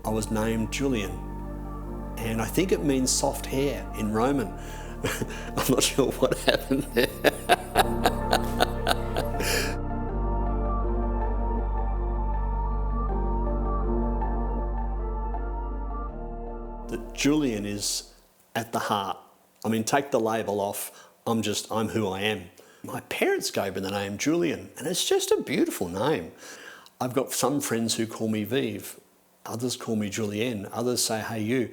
I was named Julian. And I think it means soft hair in Roman. I'm not sure what happened there. That Julian is at the heart. I mean, take the label off, I'm who I am. My parents gave me the name Julian, and it's just a beautiful name. I've got some friends who call me Vive, others call me Julienne, others say, hey you.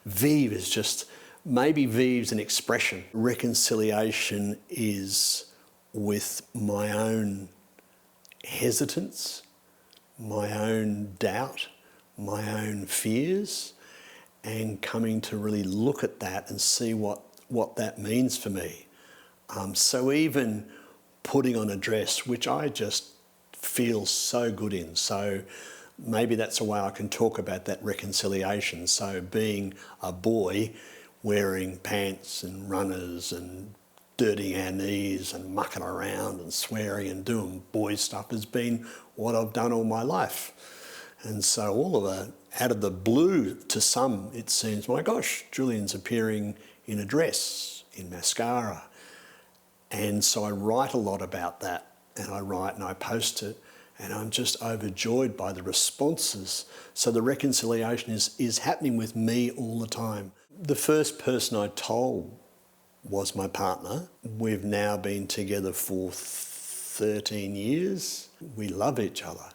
Vive is just, maybe Vive's an expression. Reconciliation is with my own hesitance, my own doubt, my own fears, and coming to really look at that and see what that means for me. So even putting on a dress, which I just feel so good in, so maybe that's a way I can talk about that reconciliation. So being a boy wearing pants and runners and dirtying our knees and mucking around and swearing and doing boy stuff has been what I've done all my life. And so all of it, out of the blue, to some it seems, my gosh, Julian's appearing in a dress, in mascara. And so I write a lot about that, and I write and I post it, and I'm just overjoyed by the responses. So the reconciliation is happening with me all the time. The first person I told was my partner. We've now been together for 13 years. We love each other.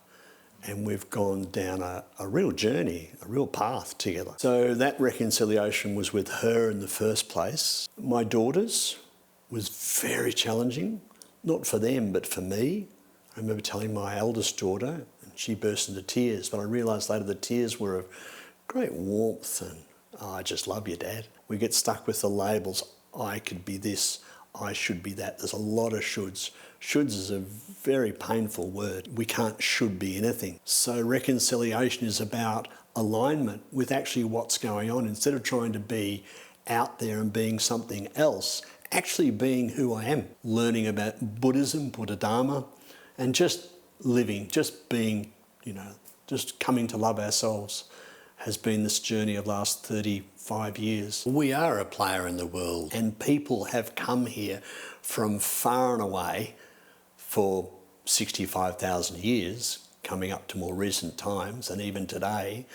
And we've gone down a real journey, a real path together. So that reconciliation was with her in the first place. My daughters was very challenging, not for them, but for me. I remember telling my eldest daughter, and she burst into tears, but I realised later the tears were of great warmth and, oh, I just love you, Dad. We get stuck with the labels, I could be this, I should be that. There's a lot of shoulds. Shoulds is a very painful word. We can't should be anything. So reconciliation is about alignment with actually what's going on. Instead of trying to be out there and being something else, actually being who I am. Learning about Buddhism, Buddha Dharma, and just living, just being, just coming to love ourselves has been this journey of the last 35 years. We are a player in the world, and people have come here from far and away for 65,000 years, coming up to more recent times, and even today.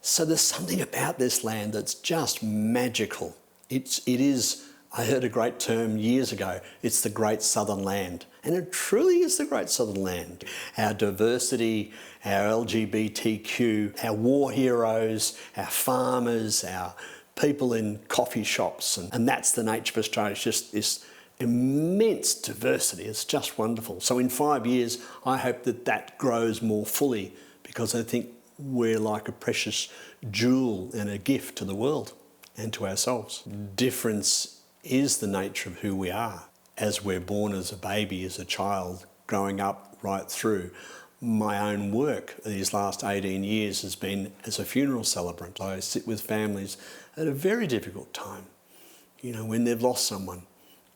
So there's something about this land that's just magical. It is, I heard a great term years ago, it's the Great Southern Land. And it truly is the Great Southern Land. Our diversity, our LGBTQ, our war heroes, our farmers, our people in coffee shops, and that's the nature of Australia. It's just this immense diversity. It's just wonderful. So in 5 years, I hope that grows more fully, because I think we're like a precious jewel and a gift to the world and to ourselves. Difference is the nature of who we are. As we're born as a baby, as a child, growing up right through. My own work these last 18 years has been as a funeral celebrant. I sit with families at a very difficult time, when they've lost someone.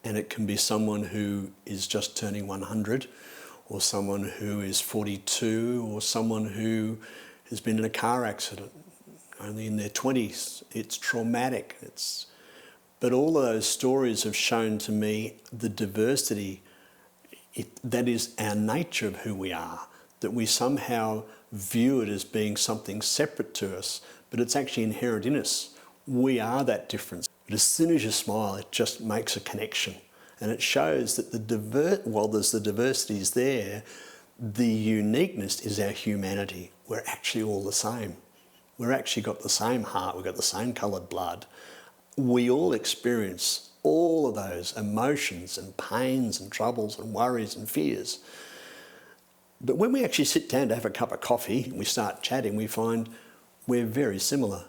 And it can be someone who is just turning 100, or someone who is 42, or someone who has been in a car accident, only in their 20s. It's traumatic. But all of those stories have shown to me the diversity that is our nature of who we are, that we somehow view it as being something separate to us, but it's actually inherent in us. We are that difference. But as soon as you smile, it just makes a connection. And it shows that while there's the diversities there, the uniqueness is our humanity. We're actually all the same. We've actually got the same heart, we've got the same coloured blood. We all experience all of those emotions and pains and troubles and worries and fears. But when we actually sit down to have a cup of coffee and we start chatting, we find we're very similar.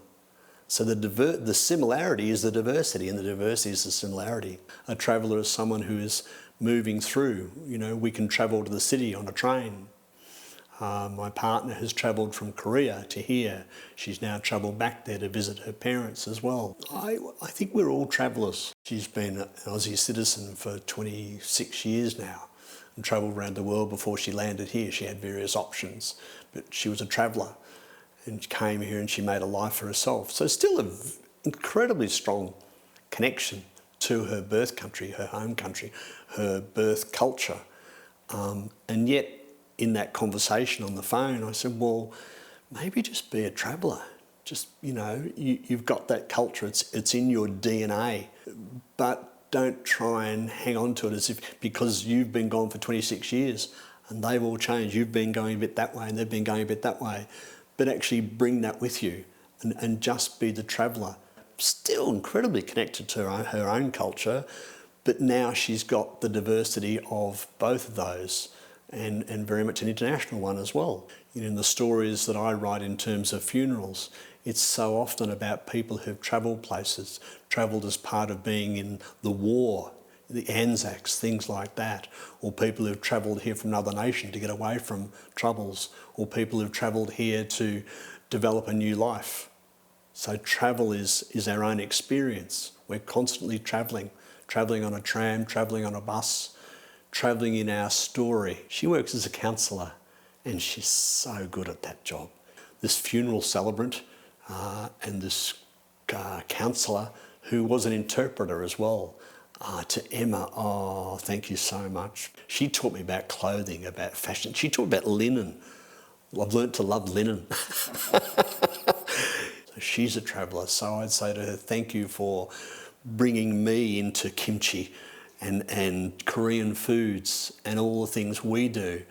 So the similarity is the diversity, and the diversity is the similarity. A traveller is someone who is moving through. We can travel to the city on a train. My partner has travelled from Korea to here. She's now travelled back there to visit her parents as well. I think we're all travellers. She's been an Aussie citizen for 26 years now and travelled around the world before she landed here. She had various options, but she was a traveller. and came here and she made a life for herself. So still an incredibly strong connection to her birth country, her home country, her birth culture. And yet in that conversation on the phone, I said, well, maybe just be a traveller. Just, you know, you've got that culture, it's in your DNA, but don't try and hang on to it as if because you've been gone for 26 years and they've all changed, you've been going a bit that way and they've been going a bit that way, but actually bring that with you and just be the traveller. Still incredibly connected to her own culture, but now she's got the diversity of both of those and very much an international one as well. You know, in the stories that I write in terms of funerals, it's so often about people who've travelled places, travelled as part of being in the war, the Anzacs, things like that, or people who've travelled here from another nation to get away from troubles, or people who've travelled here to develop a new life. So travel is our own experience. We're constantly travelling on a tram, travelling on a bus, travelling in our story. She works as a counsellor and she's so good at that job. This funeral celebrant and this counsellor who was an interpreter as well. To Emma, oh, thank you so much. She taught me about clothing, about fashion. She taught me about linen. I've learnt to love linen. So she's a traveller, so I'd say to her, thank you for bringing me into kimchi and Korean foods and all the things we do.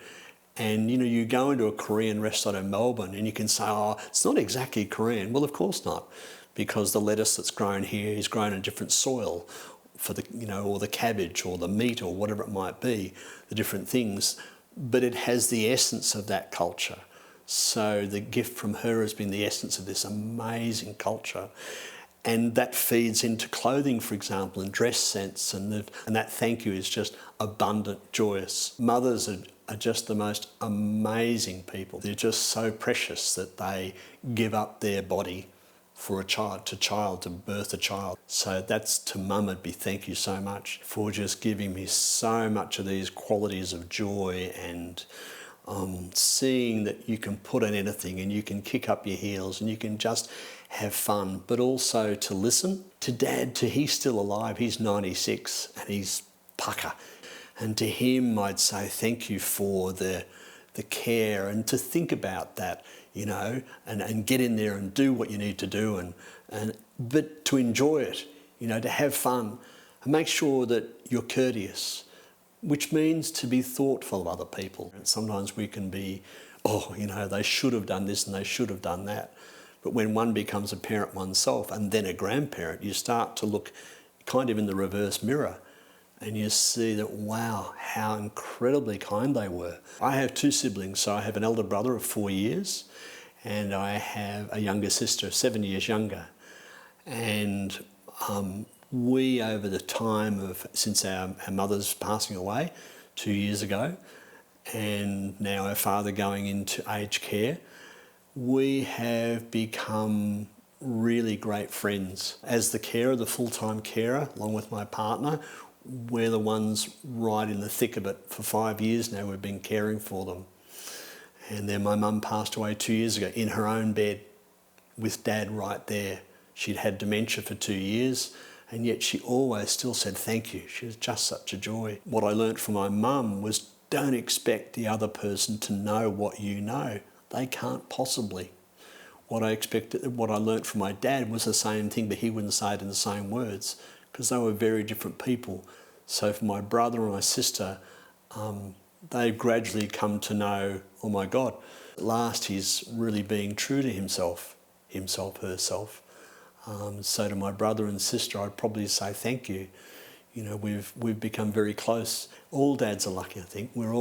And you know, you go into a Korean restaurant in Melbourne and you can say, oh, it's not exactly Korean. Well, of course not, because the lettuce that's grown here is grown in different soil for the, you know, or the cabbage or the meat or whatever it might be, the different things, but it has the essence of that culture. So the gift from her has been the essence of this amazing culture. And that feeds into clothing, for example, and dress sense, and that thank you is just abundant, joyous. Mothers are just the most amazing people. They're just so precious that they give up their body for a child, to birth a child. So that's to Mum, it'd be thank you so much for just giving me so much of these qualities of joy and seeing that you can put on anything and you can kick up your heels and you can just have fun, but also to listen. To Dad, he's still alive, he's 96 and he's pucker. And to him, I'd say thank you for the care and to think about that, you know, and get in there and do what you need to do, but to enjoy it, you know, to have fun and make sure that you're courteous, which means to be thoughtful of other people. And sometimes we can be, oh, you know, they should have done this and they should have done that. But when one becomes a parent oneself and then a grandparent, you start to look kind of in the reverse mirror and you see that, wow, how incredibly kind they were. I have two siblings, so I have an elder brother of 4 years and I have a younger sister, 7 years younger. And we, over the time since our mother's passing away 2 years ago, and now our father going into aged care, we have become really great friends. As the carer, the full-time carer, along with my partner, we're the ones right in the thick of it. For 5 years now we've been caring for them. And then my mum passed away 2 years ago in her own bed with Dad right there. She'd had dementia for 2 years and yet she always still said thank you. She was just such a joy. What I learnt from my mum was don't expect the other person to know what you know. They can't possibly. What I learnt from my dad was the same thing, but he wouldn't say it in the same words because they were very different people. So for my brother and my sister, they've gradually come to know, oh my God, at last he's really being true to himself, herself. So to my brother and sister, I'd probably say thank you. You know, we've become very close. All dads are lucky, I think. We've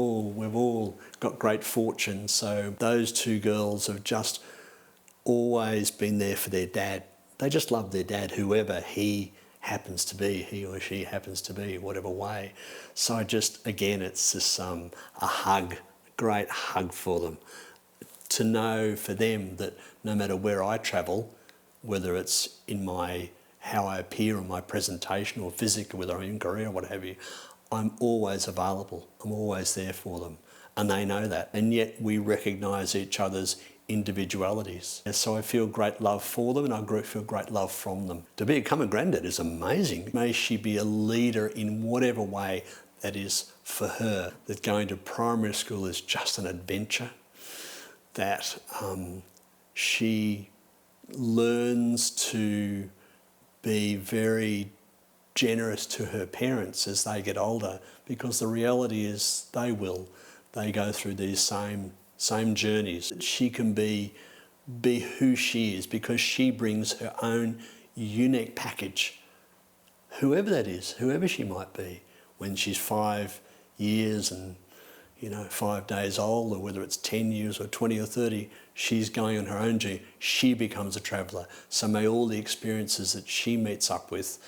all got great fortune. So those two girls have just always been there for their dad. They just love their dad, whoever he happens to be, he or she happens to be, whatever way. So again, it's just a hug, a great hug for them. To know for them that no matter where I travel, whether it's in how I appear in my presentation or physically, whether I'm in Korea or what have you, I'm always available. I'm always there for them. And they know that. And yet we recognise each other's individualities. And so I feel great love for them, and I feel great love from them. To become a granddad is amazing. May she be a leader in whatever way that is for her. That going to primary school is just an adventure. That she learns to be very generous to her parents as they get older, because the reality is they go through these same journeys. She can be who she is because she brings her own unique package, whoever that is, whoever she might be, when she's 5 years and 5 days old, or whether it's 10 years or 20 or 30, she's going on her own journey. She becomes a traveller. So may all the experiences that she meets up with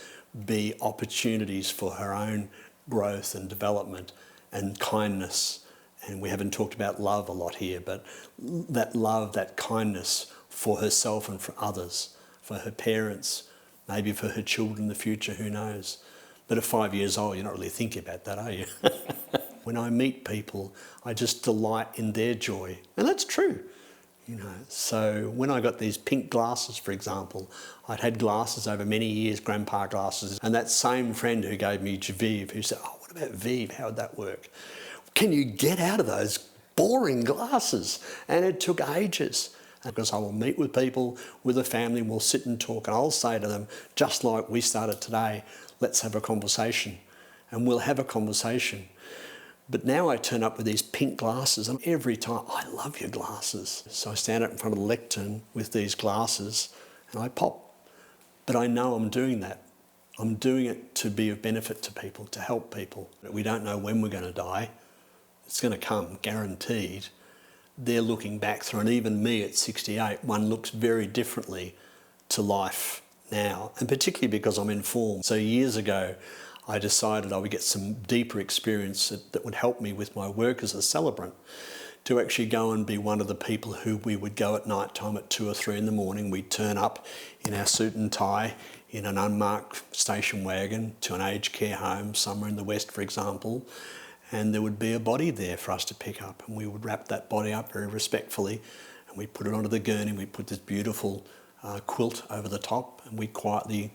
be opportunities for her own growth and development and kindness. And we haven't talked about love a lot here, but that love, that kindness for herself and for others, for her parents, maybe for her children in the future, who knows. But at 5 years old, you're not really thinking about that, are you? When I meet people, I just delight in their joy. And that's true. So when I got these pink glasses, for example, I'd had glasses over many years, grandpa glasses, and that same friend who gave me Vive, who said, "Oh, what about Vive? How would that work? Can you get out of those boring glasses?" And it took ages. Because I will meet with people, with a family, and we'll sit and talk, and I'll say to them, just like we started today, let's have a conversation. And we'll have a conversation. But now I turn up with these pink glasses, and every time, "I love your glasses." So I stand up in front of the lectern with these glasses and I pop. But I know I'm doing that. I'm doing it to be of benefit to people, to help people. We don't know when we're going to die. It's going to come, guaranteed. They're looking back through, and even me at 68, one looks very differently to life now, and particularly because I'm informed. So years ago, I decided I would get some deeper experience that would help me with my work as a celebrant, to actually go and be one of the people who we would go at night time at 2 or 3 in the morning. We'd turn up in our suit and tie in an unmarked station wagon to an aged care home somewhere in the West, for example, and there would be a body there for us to pick up, and we would wrap that body up very respectfully, and we'd put it onto the gurney. We'd put this beautiful quilt over the top, and we quietly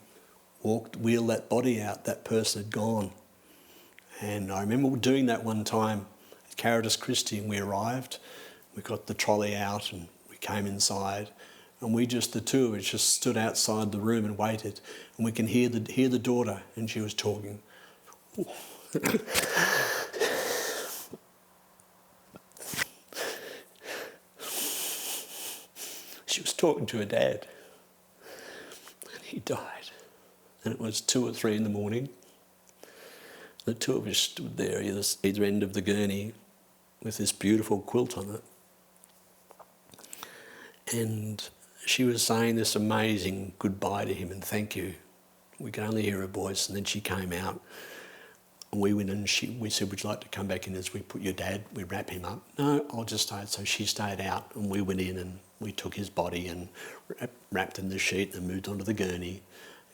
wheel that body out. That person had gone. And I remember doing that one time at Caritas Christi, and we arrived, we got the trolley out and we came inside, and the two of us just stood outside the room and waited, and we can hear the daughter, and she was talking. She was talking to her dad, and he died. And it was 2 or 3 in the morning. The two of us stood there either end of the gurney with this beautiful quilt on it. And she was saying this amazing goodbye to him and thank you. We could only hear her voice, and then she came out. And we went in and we said, "Would you like to come back in as we put your dad, we wrap him up?" "No, I'll just stay." So she stayed out, and we went in and we took his body and wrapped in the sheet and moved onto the gurney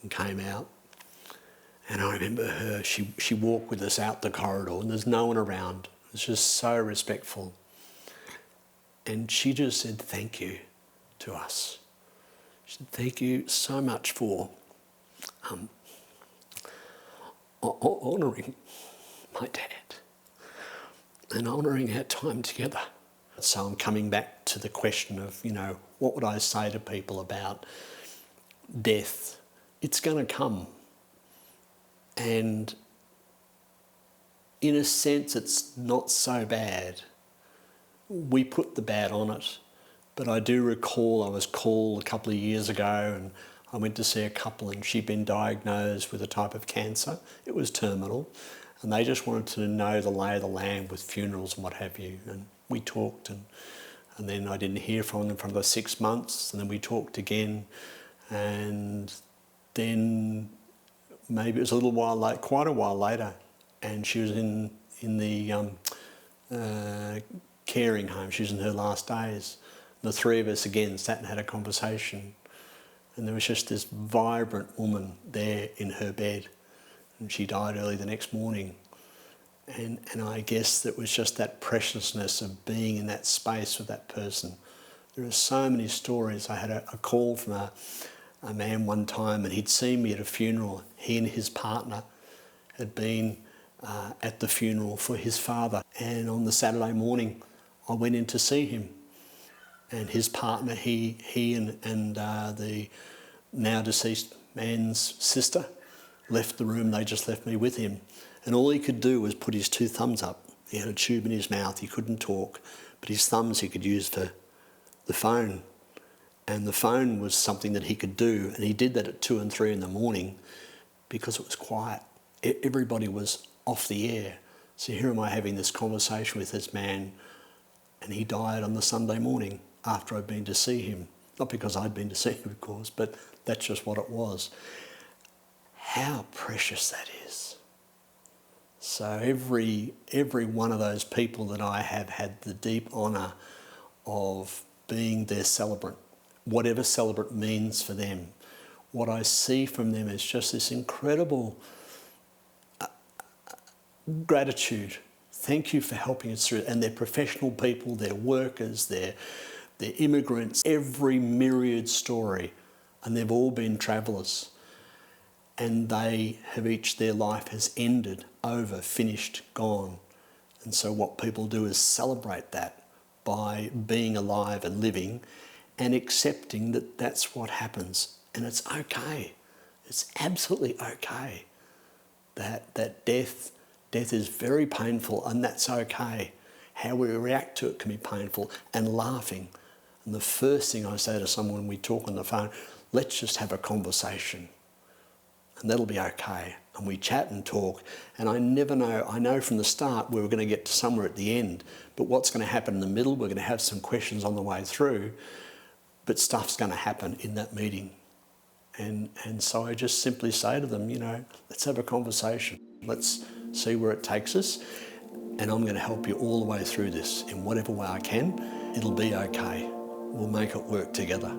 and came out. And I remember her, she walked with us out the corridor, and there's no one around. It's just so respectful. And she just said thank you to us. She said, "Thank you so much for honouring my dad and honouring our time together." So I'm coming back to the question of, what would I say to people about death? It's going to come. And in a sense, it's not so bad. We put the bad on it. But I do recall I was called a couple of years ago, and I went to see a couple, and she'd been diagnosed with a type of cancer. It was terminal. And they just wanted to know the lay of the land with funerals and what have you. And we talked, and then I didn't hear from them for another 6 months, and then we talked again. And then maybe it was quite a while later, and she was in the caring home. She was in her last days. The three of us again sat and had a conversation, and there was just this vibrant woman there in her bed, and she died early the next morning. And I guess that was just that preciousness of being in that space with that person There are so many stories. I had a call from a man one time, and he'd seen me at a funeral. He and his partner had been at the funeral for his father, and on the Saturday morning I went in to see him, and his partner, he and the now deceased man's sister left the room. They just left me with him, and all he could do was put his two thumbs up. He had a tube in his mouth, he couldn't talk, but his thumbs he could use for the phone, and the phone was something that he could do, and he did that at 2 and 3 in the morning because it was quiet. Everybody was off the air. So here am I having this conversation with this man, and he died on the Sunday morning after I'd been to see him. Not because I'd been to see him, of course, but that's just what it was. How precious that is. So every one of those people that I have had the deep honour of being their celebrant, whatever celebrant means for them, what I see from them is just this incredible gratitude. Thank you for helping us through. And they're professional people, they're workers, they're immigrants, every myriad story, and they've all been travellers. And they have each, their life has ended, over, finished, gone. And so what people do is celebrate that by being alive and living and accepting that that's what happens. And it's okay. It's absolutely okay. That death is very painful, and that's okay. How we react to it can be painful, and laughing. And the first thing I say to someone when we talk on the phone, let's just have a conversation, and that'll be okay. And we chat and talk, and I never know, I know from the start we were going to get to somewhere at the end, but what's going to happen in the middle, we're going to have some questions on the way through, but stuff's going to happen in that meeting. And so I just simply say to them, you know, let's have a conversation. Let's see where it takes us, and I'm going to help you all the way through this in whatever way I can. It'll be okay. We'll make it work together.